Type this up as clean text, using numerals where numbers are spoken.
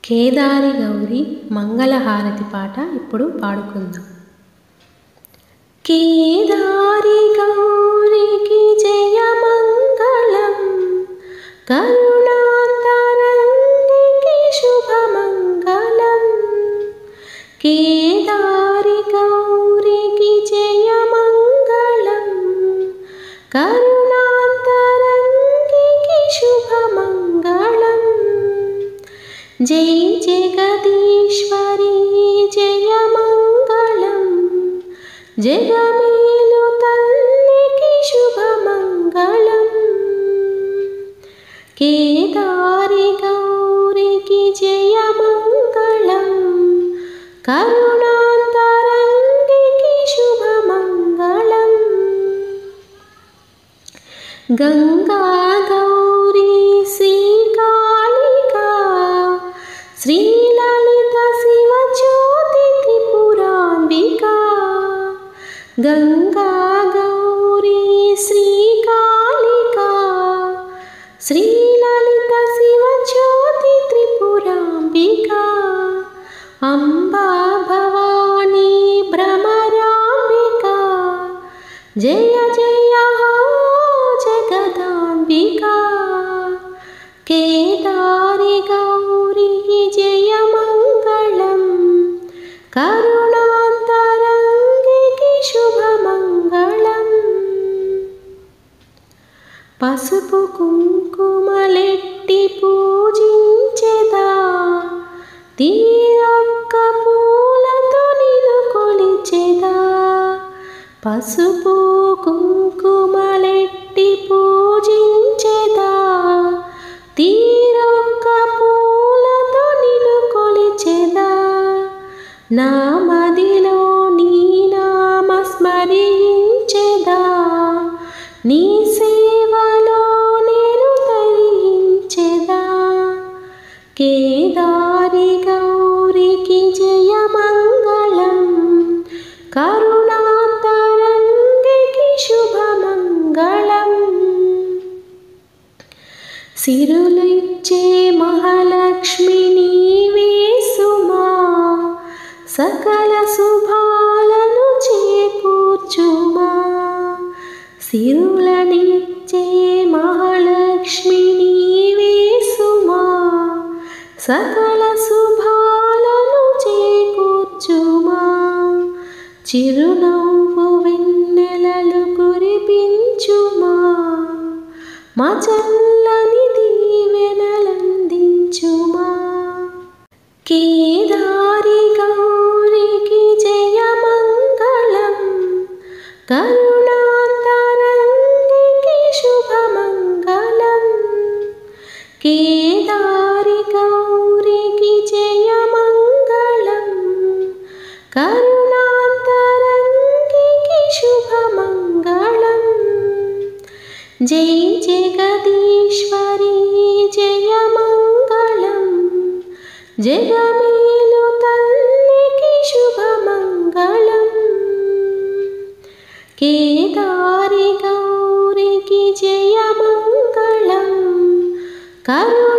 కేదారి గౌరి మంగళహారతి పాట ఇప్పుడు పాడుకుందాం. కేదారి గౌరికి జయ మంగళం, కరుణాంతరంగికి శుభమంగళం. కేదారి గౌరికి జయ మంగళం, కరుణాంతరంగికి శుభమంగళం. జై జగదీశ్వరి జయ మంగళం, జగమేలు తల్లికి శుభమంగళం. కేదారి గౌరికి జయ మంగళం, కరుణాంతరంగికి శుభమంగళం. గంగా గౌరీ శ్రీకాళికా, శ్రీలలిత శివజ్యోతి త్రిపురాంబికా. గంగా గౌరీ శ్రీకాళికా, శ్రీలలిత శివజ్యోతి త్రిపురాంబికా. అంబా భవానీ భ్రమరాంబికా, జయ జయ హో జగదాంబికా. కేదారి గౌరికి జయ మంగళం, కరుణాంతరంగికి శుభమంగళం. పసుపు కుంకుమలెట్టి పూజించెదా, తీరొక్క పూలతో నిన్ను కొలిచెదా. పసుపు కుంకుమలెట్టి పూజించెదా, తీరొక్క పూలతో నిన్ను కొలిచెదా. నా మదిలో నీ నామ స్మరించెదా, నీ సేవలో నేను తరించెదా. కేదారి గౌరికి జయ మంగళం, కరుణాంతరంగికి శుభమంగళం. సిరులు ఇచ్చే మహాలక్ష్మి నీవే సుమా, సకల శుభాలను చేకూర్చుమా. సిరులనిచ్చే మహాలక్ష్మి నీవే సుమా, సకల శుభాలను చేకూర్చుమా. చిరునవ్వు వెన్నెలలు కురిపించుమా, మా చల్లని దీవెనలందించుమా. కేదారి గౌరికి జయ మంగళం, కరుణాంతరంగికి శుభమంగళం. కేదారి గౌరికి జయ మంగళం, కరుణాంతరంగికి శుభమంగళం. జై జగదీశ్వరి జయ మంగళం, జగమేలు తల్లికి శుభమంగళం. కేదారి గౌరికి జయ మంగళం, కరుణ